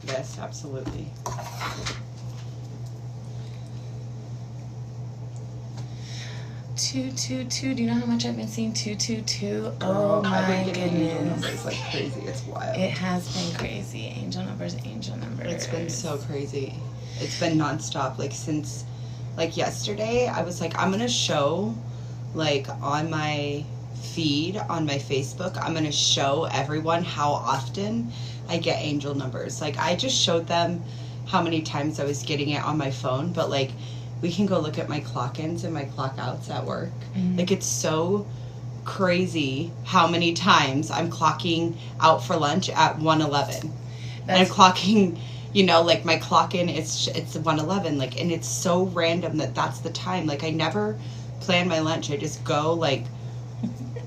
Yes, absolutely. Two. Do you know how much I've been seeing 222? Girl, Oh my I've been getting angel goodness. numbers like crazy. It's wild. It has been crazy. Angel numbers. It's been so crazy. It's been nonstop. Like since, like yesterday, I was like, I'm gonna show, like on my feed on my Facebook, I'm gonna show everyone how often I get angel numbers. Like I just showed them how many times I was getting it on my phone, but like we can go look at my clock ins and my clock outs at work. Mm-hmm. Like it's so crazy how many times I'm clocking out for lunch at 1:11. And I'm clocking, you know, like my clock in, it's 1:11, like, and it's so random that that's the time. Like I never plan my lunch. I just go like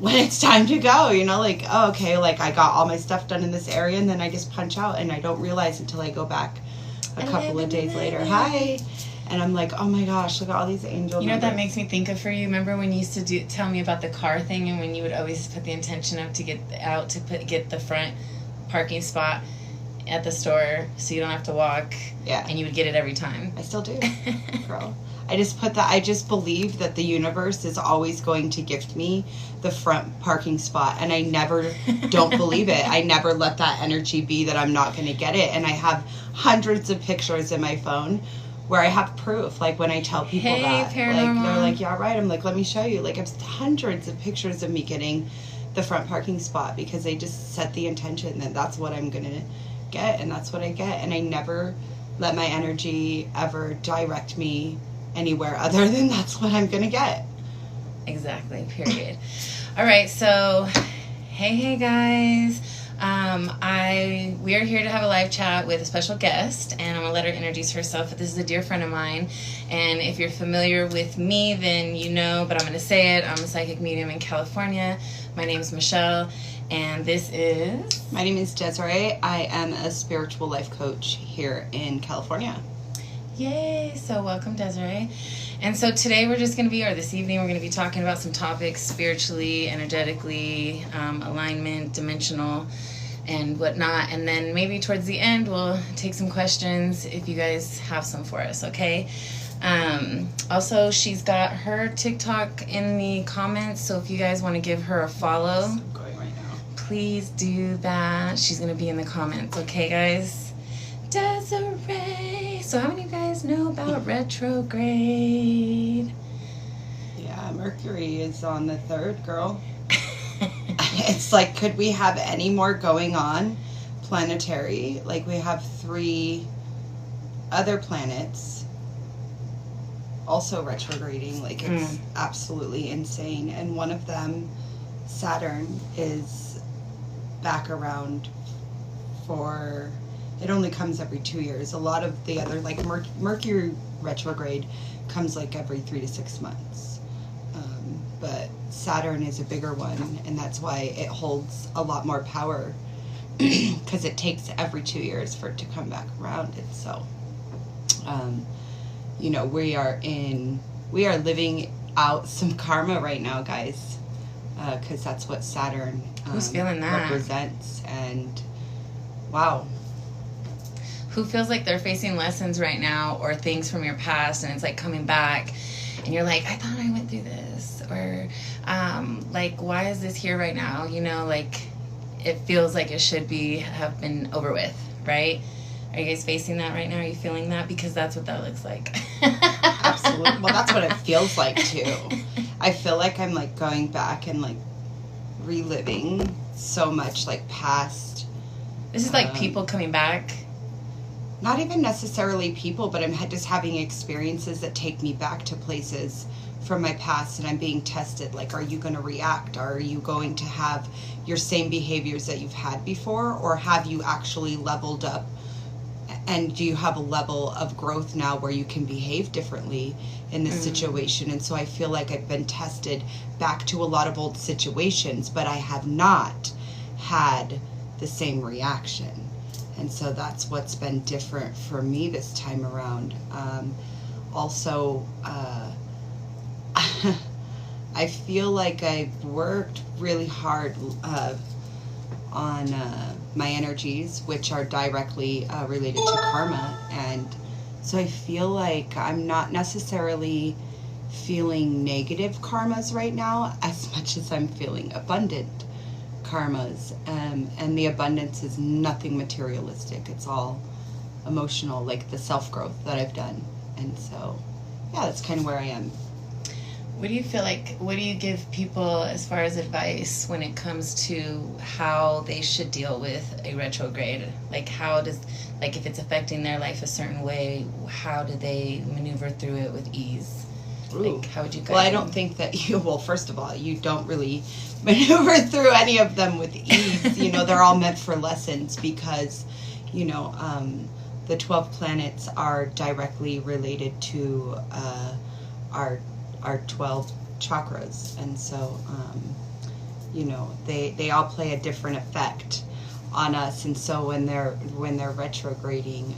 when it's time to go, you know, like, oh, okay, like I got all my stuff done in this area and then I just punch out and I don't realize until I go back a couple of days later. Hi. And I'm like, oh my gosh, look at all these angel You know what numbers. that makes me think of for you? Remember when you used to tell me about the car thing, and when you would always put the intention of to get the front parking spot at the store so you don't have to walk. Yeah. And you would get it every time. I still do, girl. I just believe that the universe is always going to gift me the front parking spot, and I never don't believe it. I never let that energy be that I'm not going to get it. And I have hundreds of pictures in my phone where I have proof. Like when I tell people that, paranormal. like they're like, yeah, right. I'm like, let me show you. Like I have hundreds of pictures of me getting the front parking spot because they just set the intention that that's what I'm going to get, and that's what I get. And I never let my energy ever direct me anywhere other than that's what I'm going to get. Exactly, period. All right, so hey guys. We are here to have a live chat with a special guest, and I'm going to let her introduce herself. This is a dear friend of mine, and if you're familiar with me, then you know, but I'm going to say it. I'm a psychic medium in California. My name is Michelle, and this is... My name is Desiree. I am a spiritual life coach here in California. Yay! So welcome, Desiree. And so today we're just going to be, or this evening, we're going to be talking about some topics spiritually, energetically, alignment, dimensional, and whatnot. And then maybe towards the end, we'll take some questions if you guys have some for us, okay? Also, she's got her TikTok in the comments, so if you guys want to give her a follow, I'm going right now. please do that. She's going to be in the comments, okay, guys? Desiree. So how many of you guys know about retrograde? Yeah, Mercury is on the 3rd, girl. It's like, could we have any more going on planetary? Like we have 3 other planets also retrograding. Like it's absolutely insane. And one of them, Saturn, is back around for... It only comes every 2 years. A lot of the other, like Mercury retrograde comes like every 3 to 6 months. But Saturn is a bigger one, and that's why it holds a lot more power because it takes every 2 years for it to come back around. And so, you know, we are living out some karma right now, guys, because that's what Saturn Who's feeling that? represents. And wow. Who feels like they're facing lessons right now or things from your past, and it's like coming back and you're like, I thought I went through this, or like, why is this here right now? You know, like it feels like it should have been over with, right? Are you guys facing that right now? Are you feeling that? Because that's what that looks like. Absolutely. Well, that's what it feels like too. I feel like I'm like going back and like reliving so much like past. This is like people coming back. Not even necessarily people, but I'm just having experiences that take me back to places from my past, and I'm being tested. Like, are you going to react? Are you going to have your same behaviors that you've had before, or have you actually leveled up? And do you have a level of growth now where you can behave differently in this situation? And so I feel like I've been tested back to a lot of old situations, but I have not had the same reaction. And so that's what's been different for me this time around. Also, I feel like I've worked really hard on my energies, which are directly related to karma. And so I feel like I'm not necessarily feeling negative karmas right now as much as I'm feeling abundant karmas. And the abundance is nothing materialistic. It's all emotional, like the self-growth that I've done. And so, yeah, that's kind of where I am. What do you feel like, what do you give people as far as advice when it comes to how they should deal with a retrograde? Like how does, like if it's affecting their life a certain way, how do they maneuver through it with ease? Ooh. Like how would you guide Well, I them? don't think that you, well, first of all, you don't really maneuver through any of them with ease. You know, they're all meant for lessons because, you know, the 12 planets are directly related to our 12 chakras, and so you know, they all play a different effect on us. And so when they're retrograding,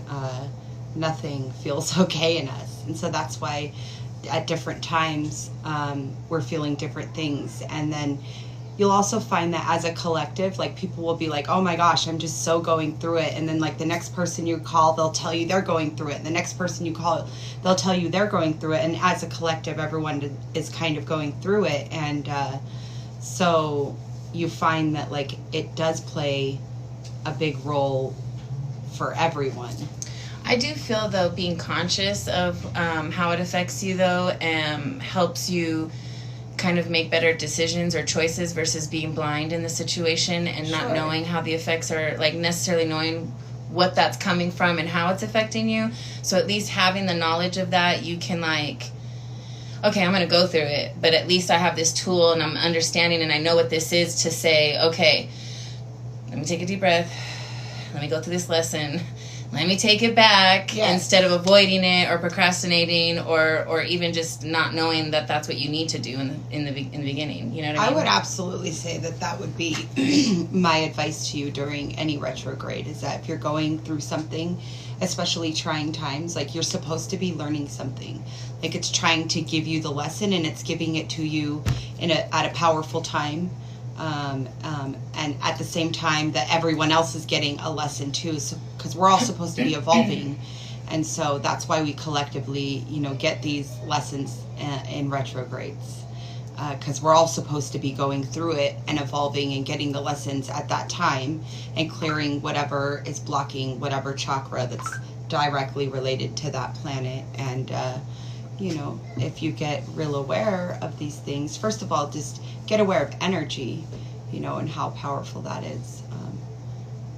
nothing feels okay in us, and so that's why at different times we're feeling different things. And then you'll also find that as a collective, like people will be like, oh my gosh, I'm just so going through it. And then like the next person you call, they'll tell you they're going through it. And the next person you call, they'll tell you they're going through it. And as a collective, everyone is kind of going through it. And so you find that like it does play a big role for everyone. I do feel though being conscious of how it affects you though helps you kind of make better decisions or choices versus being blind in the situation and not Sure. knowing how the effects are, like necessarily knowing what that's coming from and how it's affecting you. So at least having the knowledge of that, you can like, okay, I'm going to go through it, but at least I have this tool and I'm understanding and I know what this is to say, okay, let me take a deep breath. Let me go through this lesson. Let me take it back instead of avoiding it or procrastinating or even just not knowing that that's what you need to do in the beginning. You know what I mean? I would absolutely say that would be my advice to you during any retrograde, is that if you're going through something, especially trying times, like you're supposed to be learning something. Like it's trying to give you the lesson and it's giving it to you at a powerful time. And at the same time that everyone else is getting a lesson too, so because we're all supposed to be evolving, and so that's why we collectively, you know, get these lessons in retrogrades, because we're all supposed to be going through it and evolving and getting the lessons at that time and clearing whatever is blocking whatever chakra that's directly related to that planet. And you know, if you get real aware of these things, first of all, just get aware of energy, you know, and how powerful that is.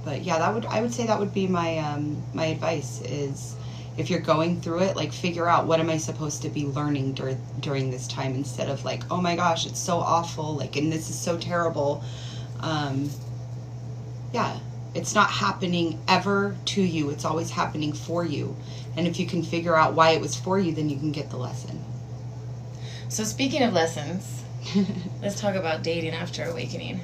But yeah, I would say that would be my my advice, is if you're going through it, like figure out what am I supposed to be learning during this time, instead of like, oh my gosh, it's so awful, like, and this is so terrible. Yeah, it's not happening ever to you. It's always happening for you. And if you can figure out why it was for you, then you can get the lesson. So speaking of lessons, let's talk about dating after awakening.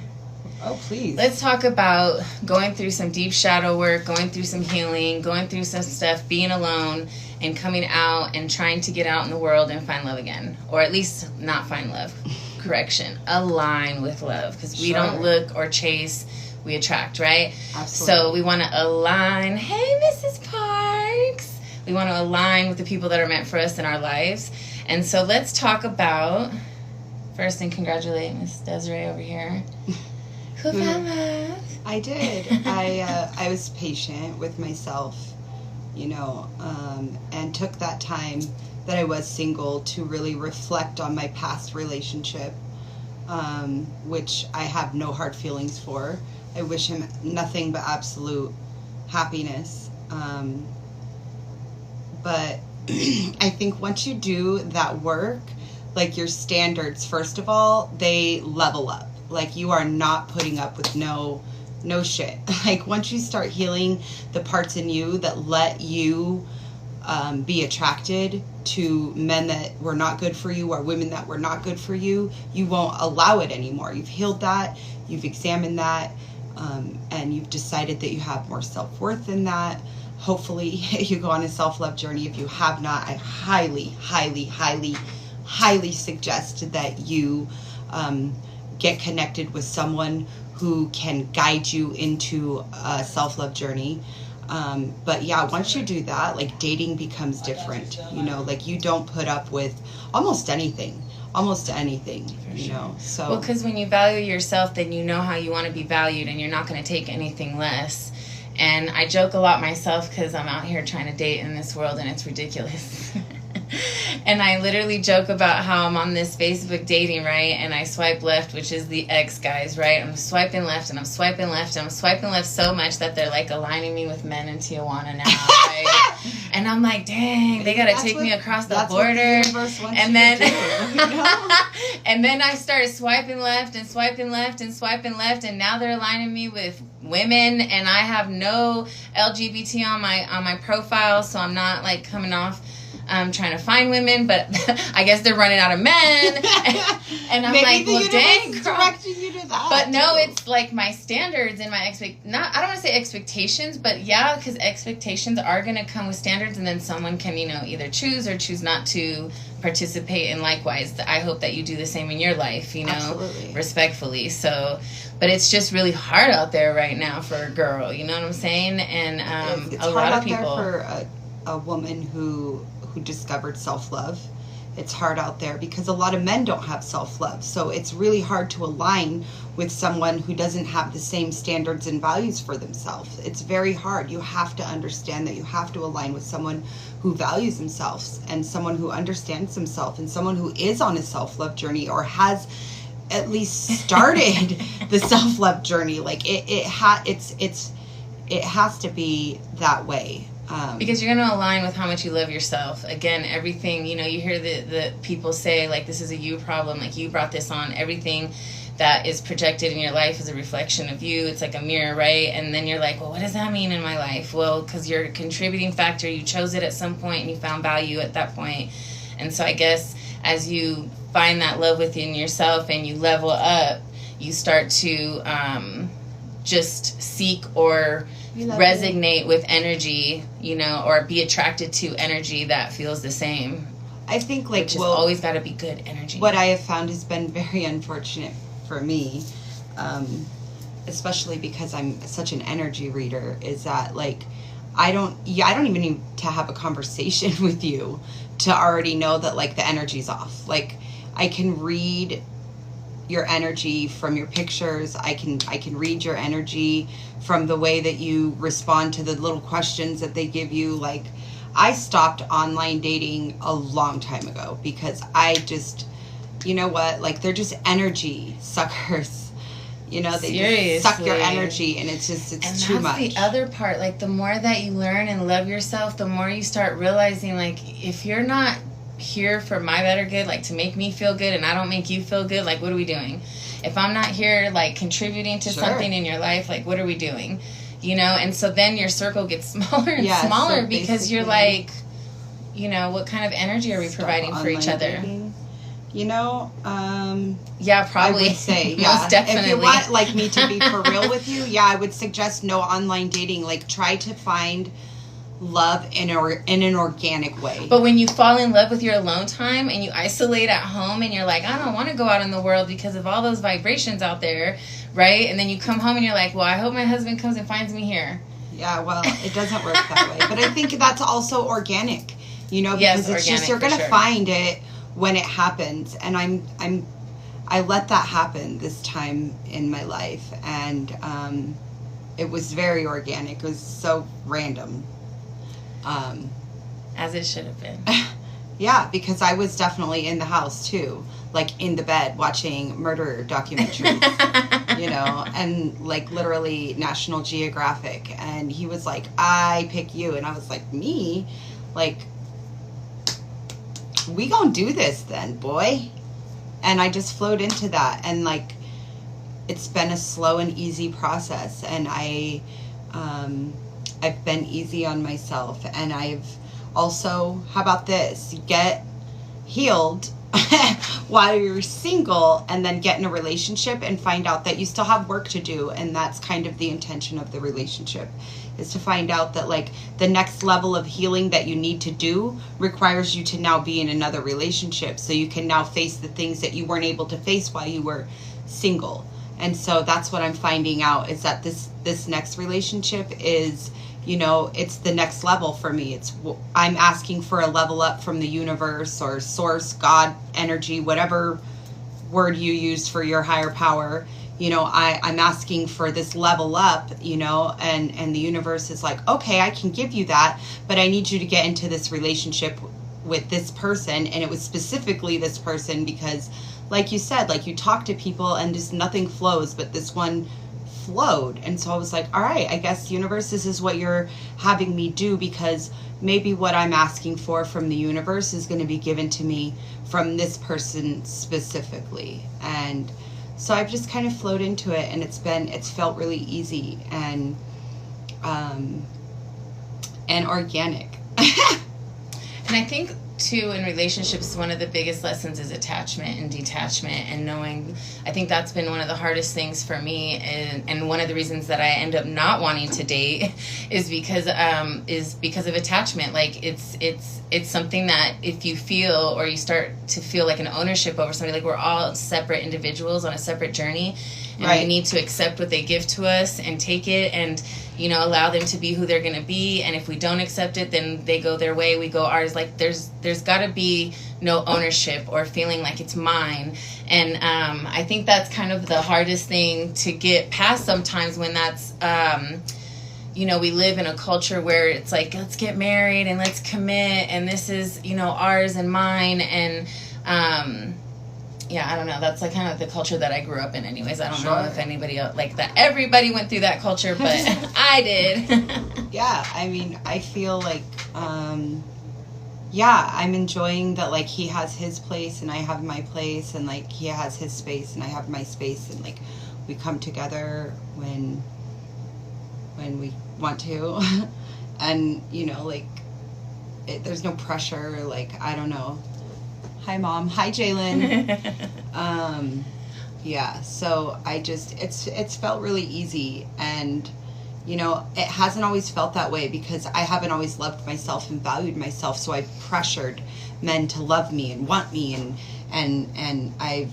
Oh, please. Let's talk about going through some deep shadow work, going through some healing, going through some stuff, being alone, and coming out and trying to get out in the world and find love again. Or at least not find love. Correction. Align with love. Because we don't look or chase, we attract, right? Absolutely. So we want to align. Hey, Mrs. Parks. We want to align with the people that are meant for us in our lives. And so let's talk about, first, and congratulate Miss Desiree over here. Who found love? I did. I was patient with myself, you know, and took that time that I was single to really reflect on my past relationship, which I have no hard feelings for. I wish him nothing but absolute happiness. But I think once you do that work, like your standards, first of all, they level up. Like you are not putting up with no shit. Like once you start healing the parts in you that let you be attracted to men that were not good for you or women that were not good for you, you won't allow it anymore. You've healed that, you've examined that, and you've decided that you have more self-worth in that. Hopefully you go on a self-love journey. If you have not, I highly, highly, highly, highly suggest that you get connected with someone who can guide you into a self-love journey. But yeah, once you do that, like, dating becomes different, you know, like, you don't put up with almost anything, you know, so. Well, because when you value yourself, then you know how you want to be valued, and you're not going to take anything less. And I joke a lot myself because I'm out here trying to date in this world, and it's ridiculous. And I literally joke about how I'm on this Facebook dating, right? And I swipe left, which is the ex guys, right? I'm swiping left, and I'm swiping left, and I'm swiping left so much that they're like aligning me with men in Tijuana now, right? And I'm like, dang, they gotta take me across the border. And then, and then I started swiping left and swiping left and swiping left, and now they're aligning me with women, and I have no LGBT on my profile, so I'm not like coming off trying to find women, but I guess they're running out of men. And I'm like, well, dang, girl. You to that, but no, it's like my standards and my I don't want to say expectations, but yeah, because expectations are going to come with standards, and then someone can, you know, either choose or choose not to participate. And likewise, I hope that you do the same in your life, you know, absolutely, respectfully. So, but it's just really hard out there right now for a girl, you know what I'm saying? And it's a hard lot out of people there for a woman who discovered self-love. It's hard out there because a lot of men don't have self-love. So it's really hard to align with someone who doesn't have the same standards and values for themselves. It's very hard. You have to understand that you have to align with someone who values themselves, and someone who understands themselves, and someone who is on a self-love journey, or has at least started the self-love journey. Like it has to be that way. Because you're going to align with how much you love yourself. Again, everything, you know, you hear the people say, like, this is a you problem, like, you brought this on. Everything that is projected in your life is a reflection of you. It's like a mirror, right? And then you're like, well, what does that mean in my life? Well, because you're a contributing factor. You chose it at some point, and you found value at that point. And so I guess as you find that love within yourself and you level up, you start to just seek or resonate with energy, you know, or be attracted to energy that feels the same. I think, like, which has always got to be good energy. What I have found has been very unfortunate for me, especially because I'm such an energy reader, is that, like, I don't even need to have a conversation with you to already know that, like, the energy's off. Like, I can read your energy from your pictures. I can read your energy from the way that you respond to the little questions that they give you. Like, I stopped online dating a long time ago because I just, you know what, like, they're just energy suckers. You know, they just suck your energy, and it's too much. And that's the other part. Like, the more that you learn and love yourself, the more you start realizing, like, if you're not here for my better good, like, to make me feel good, and I don't make you feel good, like, what are we doing? If I'm not here, like, contributing to something in your life, like, what are we doing? You know, and so then your circle gets smaller and smaller, so because you're like, you know, what kind of energy are we providing for each other? Dating. You know, yeah, probably. I would say, most definitely. If you want, like, me to be for real with you, yeah, I would suggest no online dating. Like, try to find love in an organic way. But when you fall in love with your alone time and you isolate at home and you're like, I don't want to go out in the world because of all those vibrations out there, right? And then you come home and you're like, well, I hope my husband comes and finds me here. Yeah, well, it doesn't work that way. But I think that's also organic, you know, because it's just, you're going to find it when it happens. And I let that happen this time in my life, and it was very organic. It was so random. As it should have been. Yeah, because I was definitely in the house too, like in the bed watching murder documentaries, you know, and like literally National Geographic. And he was like, I pick you. And I was like, me? Like, we gonna do this then, boy. And I just flowed into that. And like, it's been a slow and easy process. And I've been easy on myself, and I've also, how about this? Get healed while you're single, and then get in a relationship and find out that you still have work to do. And that's kind of the intention of the relationship, is to find out that, like, the next level of healing that you need to do requires you to now be in another relationship, so you can now face the things that you weren't able to face while you were single. And so that's what I'm finding out, is that this next relationship is, you know, it's the next level for me. I'm asking for a level up from the universe or source, God, energy, whatever word you use for your higher power. You know, I'm asking for this level up, you know, and the universe is like, okay, I can give you that, but I need you to get into this relationship with this person. And it was specifically this person because, like you said, like you talk to people and just nothing flows, but this one flowed. And so I was like, all right, I guess universe, this is what you're having me do, because maybe what I'm asking for from the universe is going to be given to me from this person specifically. And so I've just kind of flowed into it, and it's felt really easy and organic. And I think too, in relationships, one of the biggest lessons is attachment and detachment, and knowing. I think that's been one of the hardest things for me, and one of the reasons that I end up not wanting to date is because of attachment. Like it's something that if you feel, or you start to feel like an ownership over somebody, like we're all separate individuals on a separate journey, and right. We need to accept what they give to us and take it, and you know, allow them to be who they're going to be. And if we don't accept it, then they go their way, we go ours. Like there's got to be no ownership or feeling like it's mine. And I think that's kind of the hardest thing to get past sometimes, when that's you know, we live in a culture where it's like, let's get married and let's commit, and this is, you know, ours and mine. And yeah, I don't know. That's like kind of the culture that I grew up in anyways. I don't know if anybody else, like that, everybody went through that culture, but I did. Yeah, I mean, I feel like, yeah, I'm enjoying that, like, he has his place and I have my place, and like he has his space and I have my space, and like we come together when we want to. And, you know, like there's no pressure, like, I don't know. Hi, Mom. Hi, Jalen. Yeah, so I just, it's felt really easy. And, you know, it hasn't always felt that way because I haven't always loved myself and valued myself. So I pressured men to love me and want me, and I've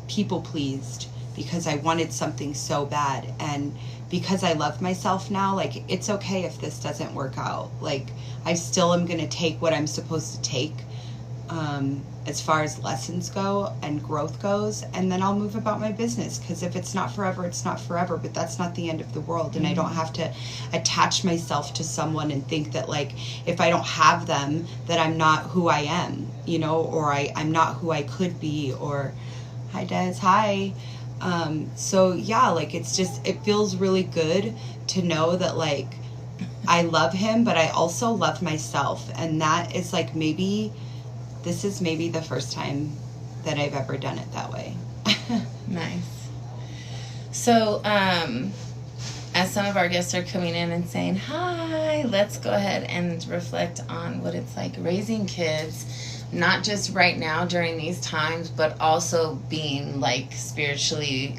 people pleased because I wanted something so bad. And because I love myself now, like, it's okay if this doesn't work out. Like, I still am going to take what I'm supposed to take, as far as lessons go and growth goes, and then I'll move about my business, because if it's not forever, it's not forever, but that's not the end of the world. And I don't have to attach myself to someone and think that, like, if I don't have them, that I'm not who I am, you know, or I'm not who I could be. Or hi, Des. Hi. So yeah, like, it's just, it feels really good to know that, like, I love him, but I also love myself. And that is like, this is maybe the first time that I've ever done it that way. Nice. So, as some of our guests are coming in and saying, hi, let's go ahead and reflect on what it's like raising kids, not just right now during these times, but also being, like, spiritually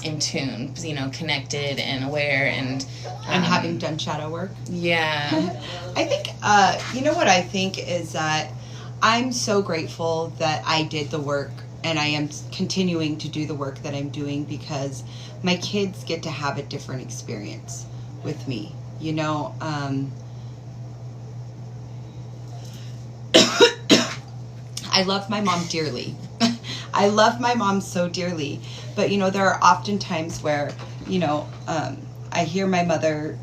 in tune, you know, connected and aware, and having done shadow work. Yeah. I think, you know what I think is that I'm so grateful that I did the work, and I am continuing to do the work that I'm doing, because my kids get to have a different experience with me, you know. I love my mom dearly. I love my mom so dearly. But, you know, there are often times where, you know, I hear my mother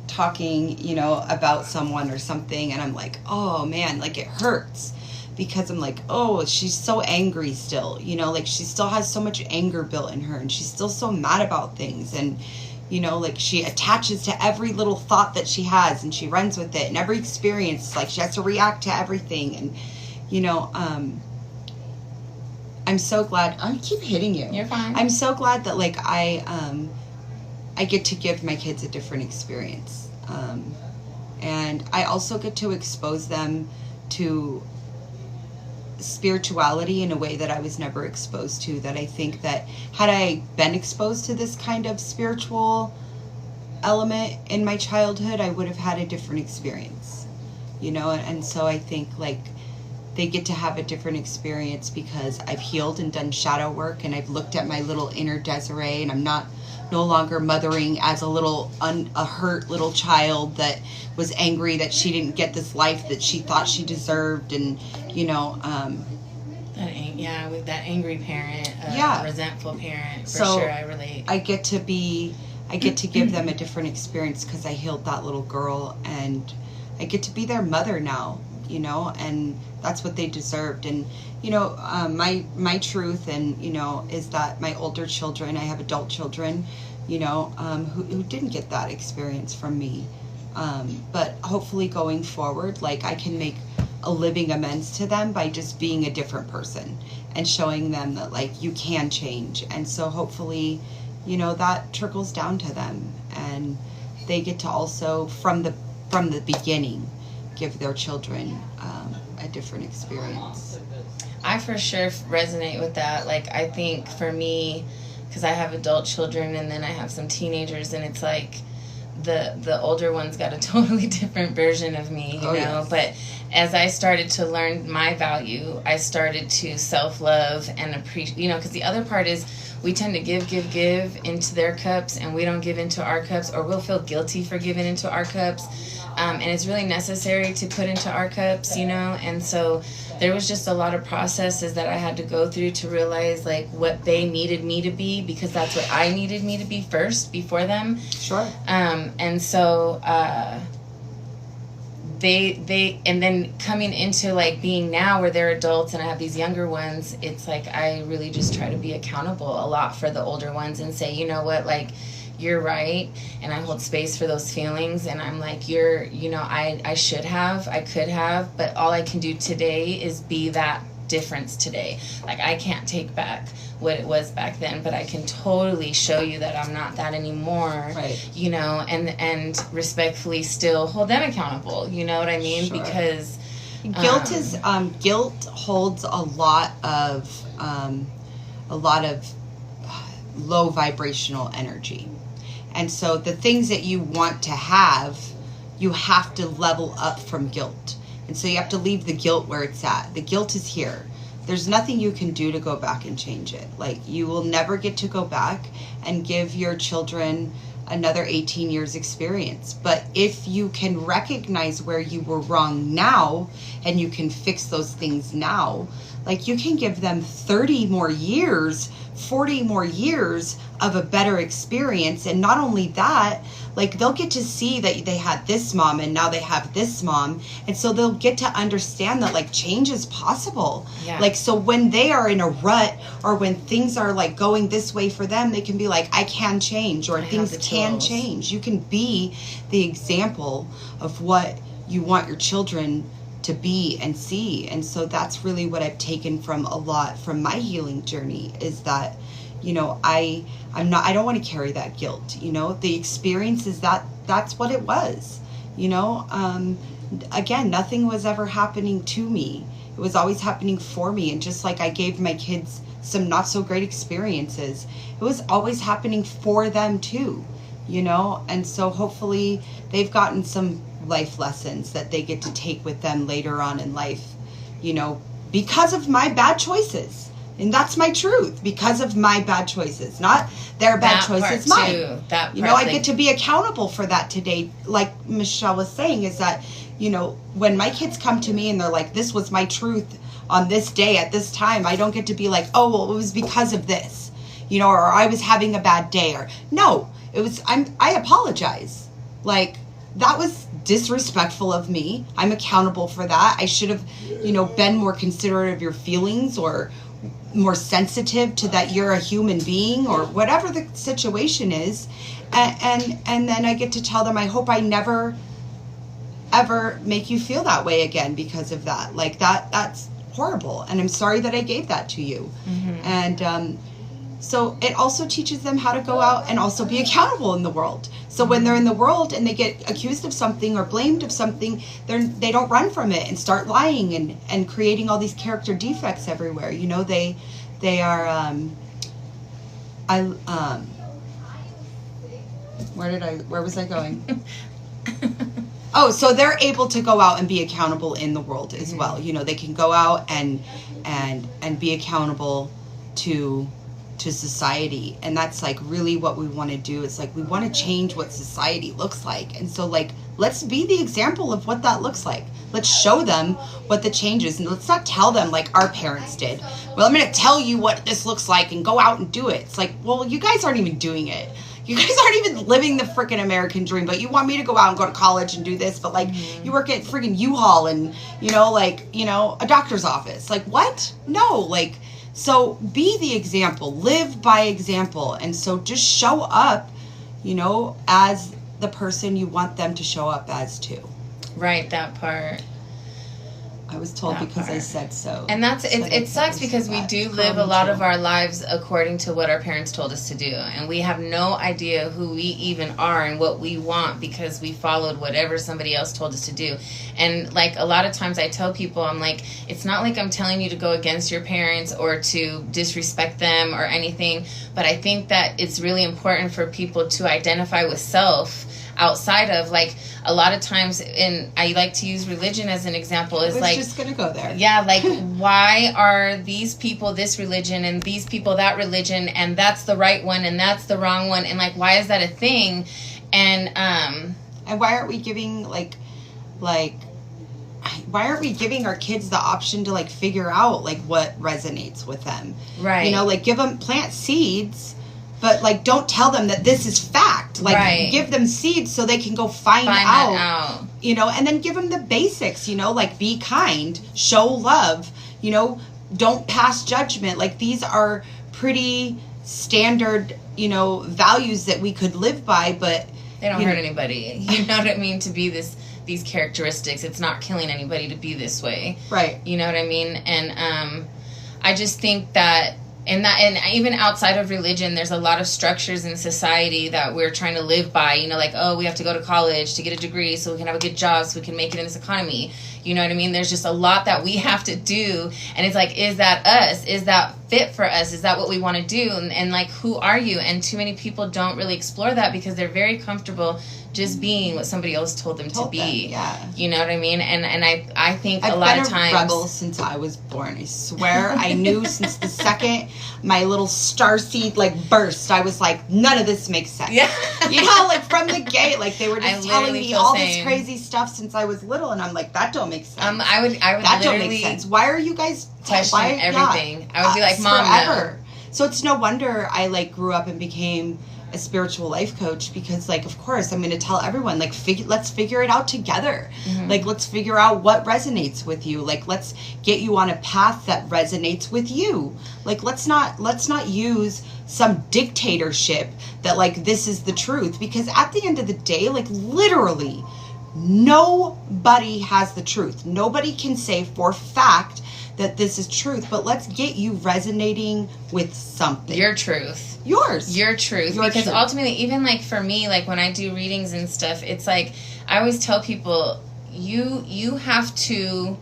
talking, you know, about someone or something, and I'm like, oh man, like, it hurts, because I'm like, oh, she's so angry still, you know, like, she still has so much anger built in her, and she's still so mad about things. And, you know, like, she attaches to every little thought that she has, and she runs with it, and every experience, like, she has to react to everything. And, you know, I'm so glad. I keep hitting you. You're fine. I'm so glad that, like, I get to give my kids a different experience. And I also get to expose them to spirituality in a way that I was never exposed to, that I think that had I been exposed to this kind of spiritual element in my childhood, I would have had a different experience, you know. And so I think, like, they get to have a different experience because I've healed and done shadow work, and I've looked at my little inner Desiree, and I'm no longer mothering as a hurt little child that was angry that she didn't get this life that she thought she deserved, and with that angry parent, resentful parent, for so sure, I relate. I get to give them a different experience because I healed that little girl, and I get to be their mother now, and that's what they deserved. And my truth, and is that my older children, I have adult children, who didn't get that experience from me, but hopefully going forward, like, I can make a living amends to them by just being a different person and showing them that, like, you can change. And so hopefully that trickles down to them, and they get to also from the beginning give their children a different experience. I for sure resonate with that. Like, I think for me, because I have adult children and then I have some teenagers, and it's like the older ones got a totally different version of me, you know. Yes. But as I started to learn my value, I started to self-love and appreciate, because the other part is we tend to give into their cups, and we don't give into our cups, or we'll feel guilty for giving into our cups. And it's really necessary to put into our cups, and so there was just a lot of processes that I had to go through to realize, like, what they needed me to be, because that's what I needed me to be first before them. Sure. And so they and then coming into, like, being now where they're adults and I have these younger ones, it's like I really just try to be accountable a lot for the older ones and say, you know what, like, you're right, and I hold space for those feelings, and I'm like, I should have, I could have, but all I can do today is be that difference today. Like, I can't take back what it was back then, but I can totally show you that I'm not that anymore. Right. And respectfully still hold them accountable. You know what I mean? Sure. Because guilt holds a lot of low vibrational energy. And so the things that you want to have, you have to level up from guilt. And so you have to leave the guilt where it's at. The guilt is here. There's nothing you can do to go back and change it. Like, you will never get to go back and give your children another 18 years experience. But if you can recognize where you were wrong now, and you can fix those things now, like, you can give them 30 more years, 40 more years of a better experience. And not only that, like, they'll get to see that they had this mom and now they have this mom, and so they'll get to understand that, like, change is possible. Yeah. Like, so when they are in a rut, or when things are, like, going this way for them, they can be like, I can change, or things can change. You can be the example of what you want your children to be and see. And so that's really what I've taken from a lot from my healing journey, is that, I don't want to carry that guilt. The experience is that's what it was. Again, nothing was ever happening to me. It was always happening for me. And just like I gave my kids some not so great experiences, it was always happening for them too, and so hopefully they've gotten some life lessons that they get to take with them later on in life, because of my bad choices. And that's my truth, because of my bad choices, not their bad choices, mine. I get to be accountable for that today. Like Michelle was saying, is that, when my kids come to me and they're like, this was my truth on this day at this time, I don't get to be like, oh, well, it was because of this, or I was having a bad day, or no, it was, I apologize. Like, that was disrespectful of me. I'm accountable for that. I should have, been more considerate of your feelings, or more sensitive to that you're a human being, or whatever the situation is. And then I get to tell them, I hope I never, ever make you feel that way again because of that. Like, that's horrible. And I'm sorry that I gave that to you. Mm-hmm. And, so it also teaches them how to go out and also be accountable in the world. So when they're in the world and they get accused of something or blamed of something, they don't run from it and start lying and creating all these character defects everywhere. They are, where was I going? Oh, so they're able to go out and be accountable in the world as well. You know, they can go out and be accountable to society, and that's like really what we want to do. It's like we want to change what society looks like, and so like let's be the example of what that looks like. Let's show them what the change is, and let's not tell them like our parents did. Well, I'm going to tell you what this looks like and go out and do it. It's like, well, you guys aren't even doing it. You guys aren't even living the freaking American dream, but you want me to go out and go to college and do this, but like you work at freaking U-Haul and, you know, like, you know, a doctor's office. Like, what? No, like, so be the example, live by example. And so just show up, you know, as the person you want them to show up as too. Right, that part. I was told that because part. I said so. And that's it sucks because we do live a lot of our lives according to what our parents told us to do. And we have no idea who we even are and what we want because we followed whatever somebody else told us to do. And like a lot of times I tell people, I'm like, it's not like I'm telling you to go against your parents or to disrespect them or anything. But I think that it's really important for people to identify with self outside of, like, a lot of times, and I like to use religion as an example, is like, just gonna go there. Yeah, like, why are these people this religion and these people that religion, and that's the right one and that's the wrong one, and like, why is that a thing? And why aren't we giving like why aren't we giving our kids the option to like figure out like what resonates with them? Right. You know, like plant seeds, but like don't tell them that this is fact. Like right. Give them seeds so they can go find out. You know, and then give them the basics, you know, like be kind, show love, you know, don't pass judgment. Like these are pretty standard, you know, values that we could live by, but they don't hurt anybody. You know what I mean? To be these characteristics, it's not killing anybody to be this way. Right. You know what I mean? And I just think that and even outside of religion, there's a lot of structures in society that we're trying to live by, you know, like, oh, we have to go to college to get a degree so we can have a good job so we can make it in this economy. You know what I mean? There's just a lot that we have to do. And it's like, is that us? Is that fit for us? Is that what we want to do? And like, who are you? And too many people don't really explore that because they're very comfortable just being what somebody else told them to be. Yeah. You know what I mean? And I think I've a lot been of times... a rebel since I was born. I swear. I knew since the second my little starseed like burst, I was like, none of this makes sense. Yeah. You know, like from the gate, like they were just telling me all this crazy stuff since I was little, and I'm like, that don't make sense. I would that don't make sense. Why are you guys questioning everything? Yeah, I would be like, Mom, forever. No. So it's no wonder I like grew up and became a spiritual life coach because, like, of course, I'm going to tell everyone, like, let's figure it out together. Mm-hmm. Like, let's figure out what resonates with you. Like, let's get you on a path that resonates with you. Like, let's not use some dictatorship that, like, this is the truth. Because at the end of the day, like, literally, nobody has the truth. Nobody can say for fact that this is truth, but let's get you resonating with something. Your truth. Yours. Your truth. Because ultimately, even like for me, like when I do readings and stuff, it's like, I always tell people, you have to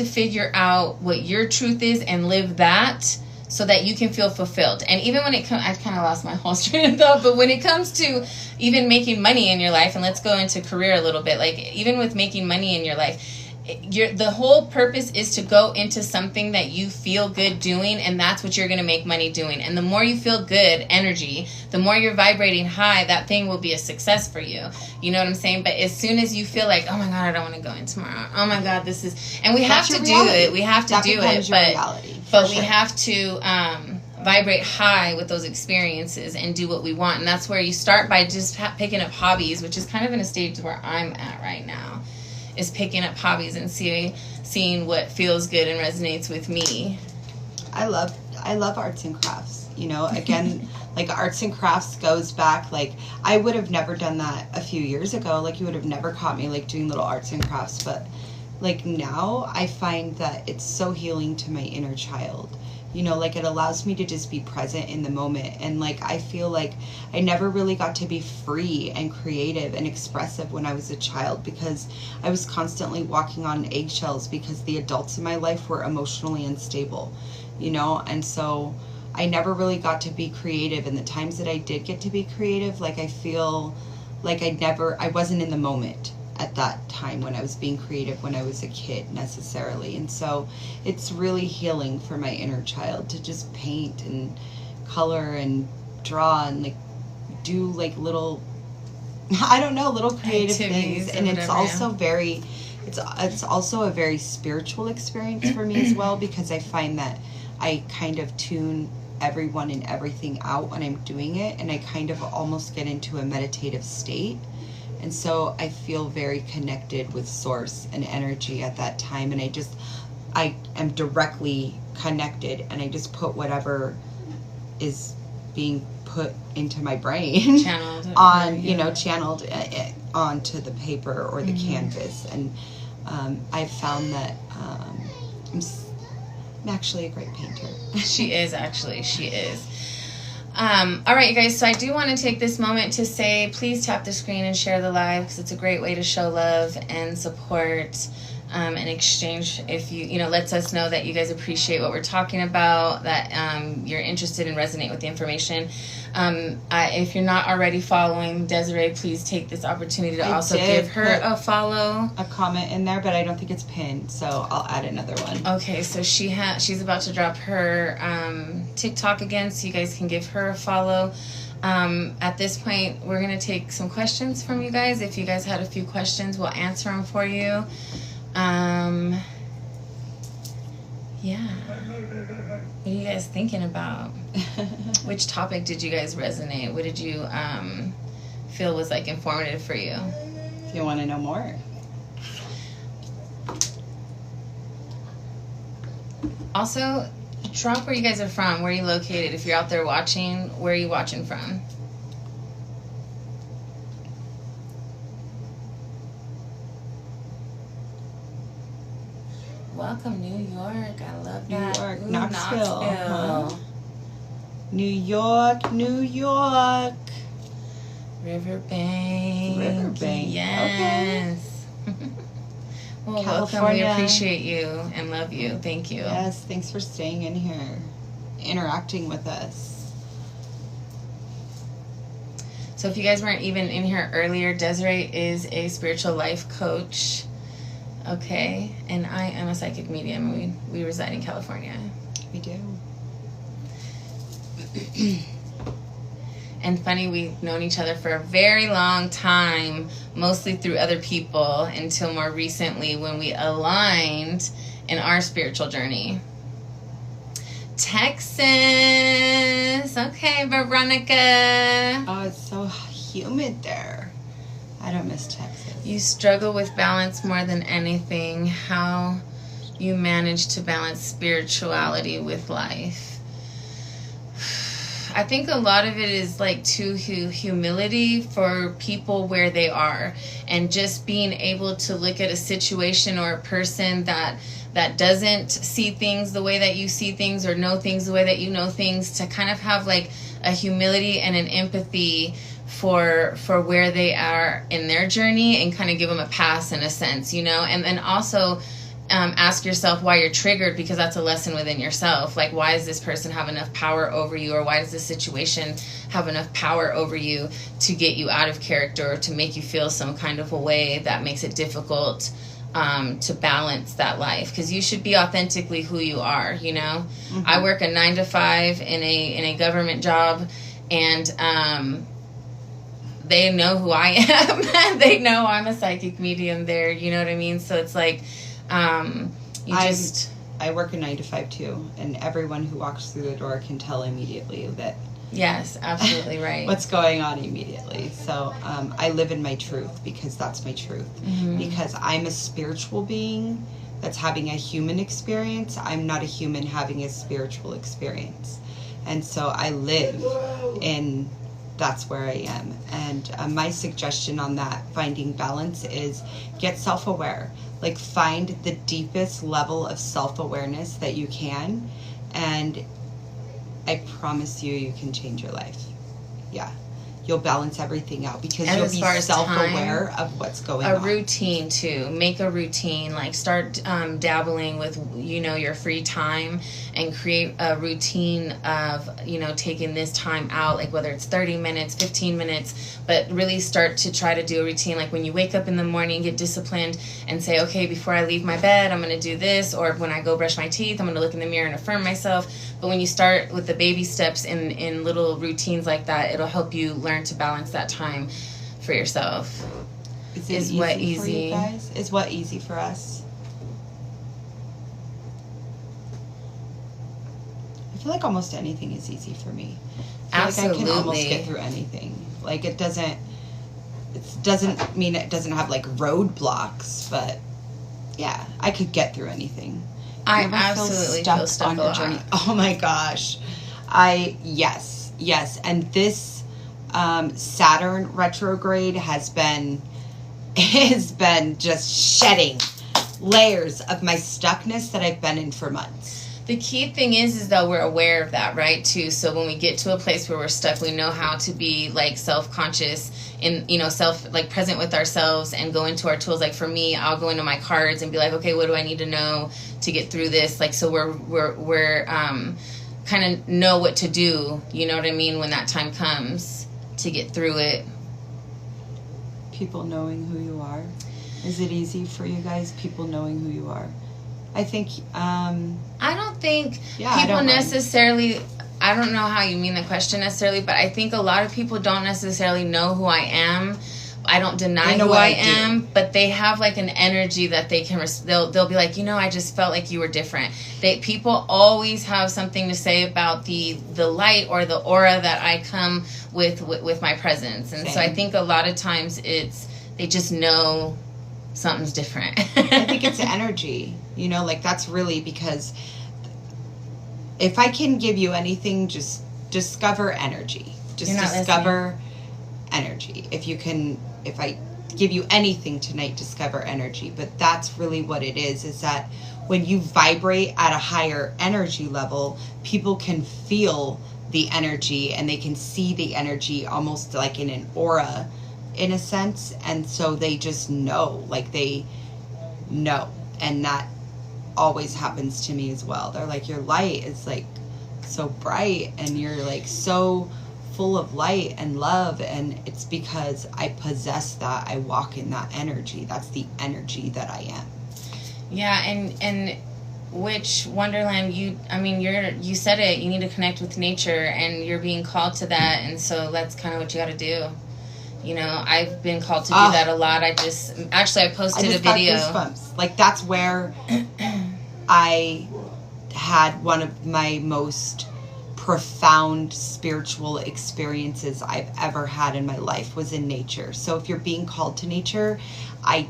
figure out what your truth is and live that so that you can feel fulfilled. And even when it comes, I kind of lost my whole train of thought, but when it comes to even making money in your life, and let's go into career a little bit, like even with making money in your life, the whole purpose is to go into something that you feel good doing, and that's what you're going to make money doing. And the more you feel good energy, the more you're vibrating high, that thing will be a success for you. You know what I'm saying? But as soon as you feel like, oh my God, I don't want to go in tomorrow. Oh my God, this is... And we have to do it. We have to do it. But we have to vibrate high with those experiences and do what we want. And that's where you start by just picking up hobbies, which is kind of in a stage where I'm at right now. Is picking up hobbies and seeing what feels good and resonates with me. I love arts and crafts. You know, again, like arts and crafts goes back, like I would have never done that a few years ago. Like you would have never caught me like doing little arts and crafts. But like now I find that it's so healing to my inner child. You know, like it allows me to just be present in the moment. And like, I feel like I never really got to be free and creative and expressive when I was a child because I was constantly walking on eggshells because the adults in my life were emotionally unstable, you know? And so I never really got to be creative. And the times that I did get to be creative, like I feel like I wasn't in the moment at that time when I was being creative when I was a kid necessarily. And so it's really healing for my inner child to just paint and color and draw and like do like little, I don't know, little creative activities things. And it's whatever, also very, it's also a very spiritual experience for me as well, because I find that I kind of tune everyone and everything out when I'm doing it, and I kind of almost get into a meditative state. And so I feel very connected with source and energy at that time, and I am directly connected, and I just put whatever is being put into my brain Channeled. on, you know, channeled onto the paper or the canvas. And I've found that I'm actually a great painter. She is. All right, you guys, so I do want to take this moment to say, please tap the screen and share the live, because it's a great way to show love and support and exchange. If you know, lets us know that you guys appreciate what we're talking about, that you're interested and resonate with the information. If you're not already following Desiree, please take this opportunity to also give her a follow. A comment in there, but I don't think it's pinned, so I'll add another one. Okay, so she's about to drop her TikTok again, so you guys can give her a follow. At this point, we're going to take some questions from you guys. If you guys had a few questions, we'll answer them for you. Yeah. What are you guys thinking about? Which topic did you guys resonate? What did you feel was like informative for you? If you want to know more. Also, drop where you guys are from. Where are you located? If you're out there watching, where are you watching from? Welcome, New York. I love that. New York, Ooh, Knoxville. Huh? New York, New York. Riverbank. Riverbank. Yes. Okay. Well, California. welcome. We appreciate you and love you. Thank you. Yes, thanks for staying in here, interacting with us. So if you guys weren't even in here earlier, Desiree is a spiritual life coach. Okay, and I am a psychic medium. We reside in California. We do. And funny, we've known each other for a very long time, mostly through other people, until more recently when we aligned in our spiritual journey. Texas. Okay, Veronica. Oh, it's so humid there. I don't miss Texas. You struggle with balance more than anything. How you manage to balance spirituality with life. I think a lot of it is like humility for people where they are, and just being able to look at a situation or a person that doesn't see things the way that you see things, or know things the way that you know things, to kind of have like a humility and an empathy for where they are in their journey, and kind of give them a pass in a sense, you know. And then also ask yourself why you're triggered, because that's a lesson within yourself. Like, why does this person have enough power over you, or why does this situation have enough power over you to get you out of character, or to make you feel some kind of a way that makes it difficult to balance that life? Because you should be authentically who you are, you know. Mm-hmm. I work a 9-to-5 in a government job, and they know who I am. They know I'm a psychic medium there, you know what I mean? So it's like, I work a 9-to-5 too, and everyone who walks through the door can tell immediately that. Yes, absolutely right. What's going on immediately. So I live in my truth, because that's my truth. Mm-hmm. Because I'm a spiritual being that's having a human experience. I'm not a human having a spiritual experience. And so I live in, that's where I am. And my suggestion on that, finding balance, is get self-aware. Like, find the deepest level of self-awareness that you can, and I promise you, you can change your life. Yeah. you'll balance everything out because And you'll as be far as self-aware of what's going a on. routine too. Make a routine. Like start dabbling with your free time and create a routine of taking this time out, like whether it's 30 minutes, 15 minutes, but really start to try to do a routine. Like when you wake up in the morning, get disciplined and say, okay, before I leave my bed, I'm going to do this, or when I go brush my teeth, I'm going to look in the mirror and affirm myself. But when you start with the baby steps in little routines like that, it'll help you learn to balance that time for yourself. Is what easy for you guys? Is what easy for us? I feel like almost anything is easy for me. I feel like I can almost get through anything. Like it doesn't mean it doesn't have like roadblocks, but yeah, I could get through anything. I absolutely feel stuck on your journey. Oh my gosh. Yes. And this Saturn retrograde has been just shedding layers of my stuckness that I've been in for months. The key thing is though we're aware of that, right, too. So when we get to a place where we're stuck, we know how to be like self-conscious and present with ourselves and go into our tools. Like for me, I'll go into my cards and be like, okay, what do I need to know to get through this? Like so we're kind of know what to do, you know what I mean, when that time comes to get through it. People knowing who you are. Is it easy for you guys, people knowing who you are? I think I don't think people necessarily, I don't know how you mean the question necessarily, but I think a lot of people don't necessarily know who I am. I don't deny who I am, but they have like an energy that they can, they'll be like, I just felt like you were different. People always have something to say about the light or the aura that I come with my presence. And so I think a lot of times they just know something's different. I think it's energy, that's really, because if I can give you anything, just discover energy. Just discover energy. If I give you anything tonight, discover energy. But that's really what it is that when you vibrate at a higher energy level, people can feel the energy and they can see the energy almost like in an aura, in a sense. And so they just know, they know. And that always happens to me as well. They're like, your light is like so bright and you're like so full of light and love, and it's because I possess that. I walk in that energy. That's the energy that I am. Yeah, and which Wonderland, you said it, you need to connect with nature, and you're being called to that, and so that's kind of what you got to do. I've been called to do that a lot. I posted a video. Got goosebumps. That's where I had one of my most profound spiritual experiences I've ever had in my life was in nature. So if you're being called to nature, I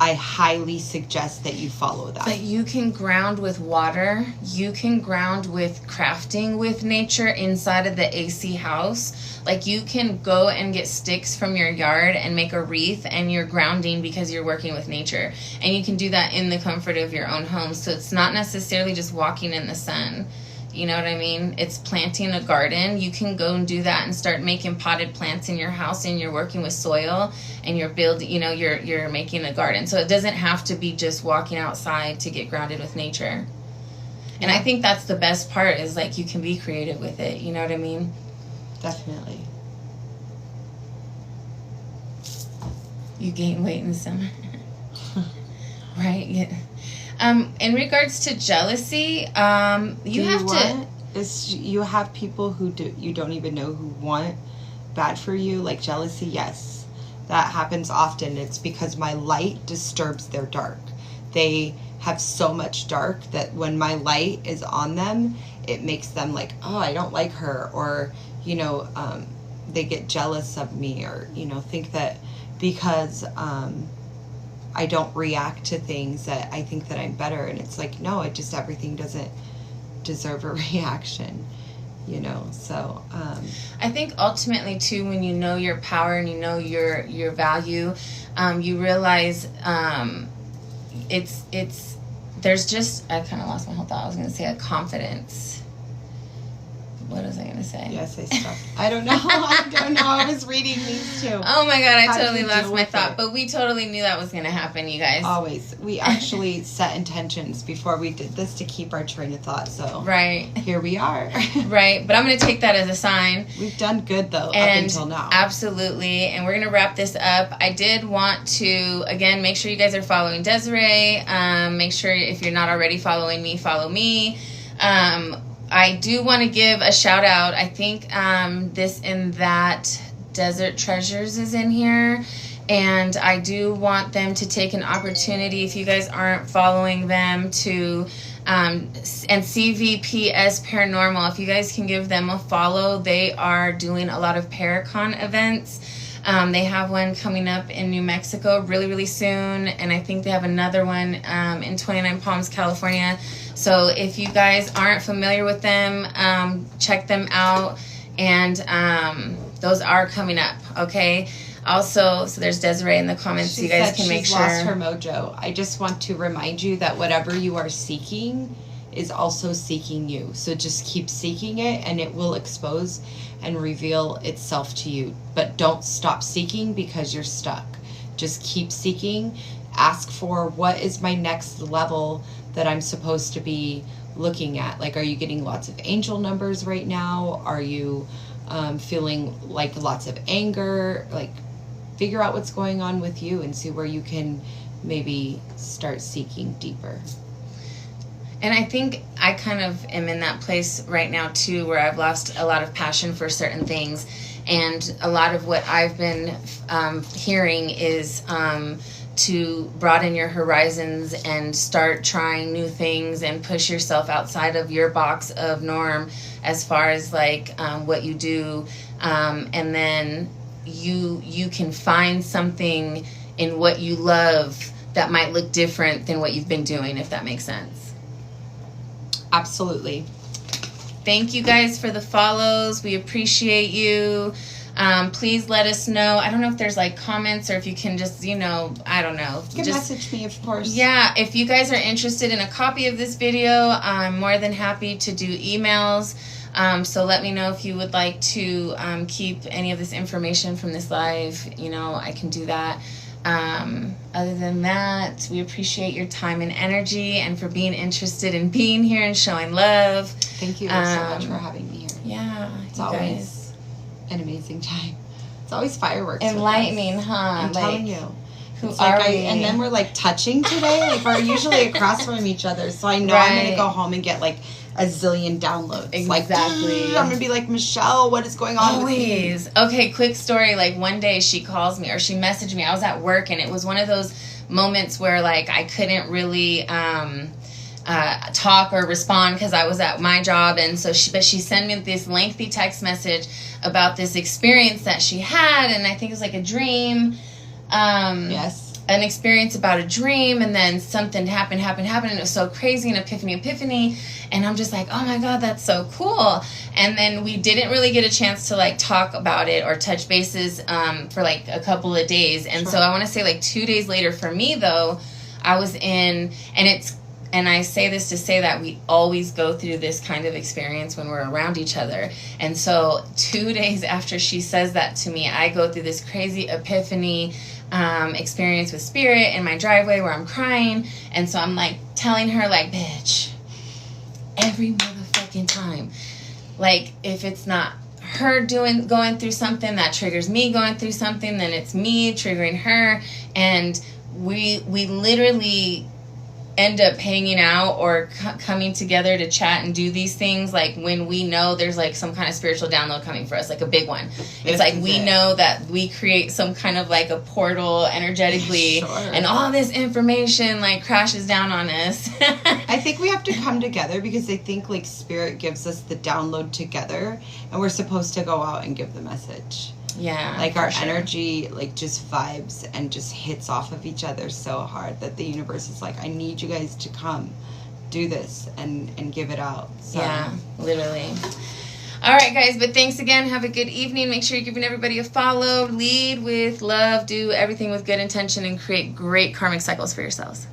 highly suggest that you follow that. But you can ground with water. You can ground with crafting with nature inside of the AC house. You can go and get sticks from your yard and make a wreath, and you're grounding because you're working with nature. And you can do that in the comfort of your own home. So it's not necessarily just walking in the sun. You know what I mean? It's planting a garden. You can go and do that and start making potted plants in your house, and you're working with soil, and you're building, you're making a garden. So it doesn't have to be just walking outside to get grounded with nature. Yeah. And I think that's the best part is you can be creative with it. You know what I mean? Definitely. You gain weight in the summer. Right? Yeah. In regards to jealousy, you have people who you don't even know who want bad for you, like jealousy. Yes, that happens often. It's because my light disturbs their dark. They have so much dark that when my light is on them, it makes them like, oh, I don't like her, or they get jealous of me, or think that because I don't react to things that I think that I'm better. And it's like, no, everything doesn't deserve a reaction, so I think ultimately too, when you know your power and you know your value, you realize there's just, I kind of lost my whole thought. I was going to say a confidence What was I going to say? Yes, I stopped. I don't know. I was reading these too. Oh my God, I How totally do you lost deal my with thought. it? But we totally knew that was going to happen, you guys. Always. We actually set intentions before we did this to keep our train of thought. So Right. here we are. Right. But I'm going to take that as a sign. We've done good though And up until now. Absolutely. And we're going to wrap this up. I did want to, again, make sure you guys are following Desiree. Make sure if you're not already following me, follow me. I do want to give a shout out. I think This and That Desert Treasures is in here. And I do want them to take an opportunity, if you guys aren't following them, to and CVPS Paranormal, if you guys can give them a follow. They are doing a lot of Paracon events. They have one coming up in New Mexico really, really soon. And I think they have another one in 29 Palms, California. So if you guys aren't familiar with them, check them out. And those are coming up, okay? Also, so there's Desiree in the comments. She you guys said can make she's sure. lost her mojo. I just want to remind you that whatever you are seeking is also seeking you. So just keep seeking it and it will expose and reveal itself to you. But don't stop seeking because you're stuck. Just keep seeking. Ask for what is my next level that I'm supposed to be looking at. Like, are you getting lots of angel numbers right now? Are you feeling like lots of anger? Like, figure out what's going on with you and see where you can maybe start seeking deeper. And I think I kind of am in that place right now too, where I've lost a lot of passion for certain things. And a lot of what I've been hearing is to broaden your horizons and start trying new things and push yourself outside of your box of norm as far as like what you do. And then you can find something in what you love that might look different than what you've been doing, if that makes sense. Absolutely. Thank you guys for the follows. We appreciate you. Please let us know. I don't know if there's like comments or if you can just, I don't know. You can just message me, of course. Yeah, if you guys are interested in a copy of this video, I'm more than happy to do emails. So let me know if you would like to keep any of this information from this live. I can do that. Other than that, we appreciate your time and energy and for being interested in being here and showing love. Thank you so much for having me here. Yeah, it's always an amazing time. It's always fireworks. Enlightening, huh? I'm telling you. Who are we? And then we're like touching today. Like we're usually across from each other. So I know I'm going to go home and get like a zillion downloads. Exactly. Like, I'm going to be like, Michelle, what is going on with me? Okay, quick story. Like one day she calls me or she messaged me. I was at work and it was one of those moments where like I couldn't really talk or respond because I was at my job. And so she sent me this lengthy text message about this experience that she had. And I think it was like a dream. Yes. An experience about a dream, and then something happened, and it was so crazy, an epiphany, and I'm just like, oh my God, that's so cool. And then we didn't really get a chance to like talk about it or touch bases for like a couple of days. And so I want to say like 2 days later for me though, I was in, and I say this to say that we always go through this kind of experience when we're around each other. And so 2 days after she says that to me, I go through this crazy epiphany experience with spirit in my driveway where I'm crying. And so I'm like telling her like, bitch, every motherfucking time, like if it's not her going through something that triggers me going through something, then it's me triggering her. And we literally end up hanging out or coming together to chat and do these things like when we know there's like some kind of spiritual download coming for us, like a big one. It's like we know that we create some kind of like a portal energetically and all this information like crashes down on us. I think we have to come together because I think like spirit gives us the download together and we're supposed to go out and give the message. Yeah, like our energy like just vibes and just hits off of each other so hard that the universe is like, I need you guys to come do this and give it out. So. Yeah, literally. All right, guys, but thanks again. Have a good evening. Make sure you're giving everybody a follow. Lead with love. Do everything with good intention and create great karmic cycles for yourselves.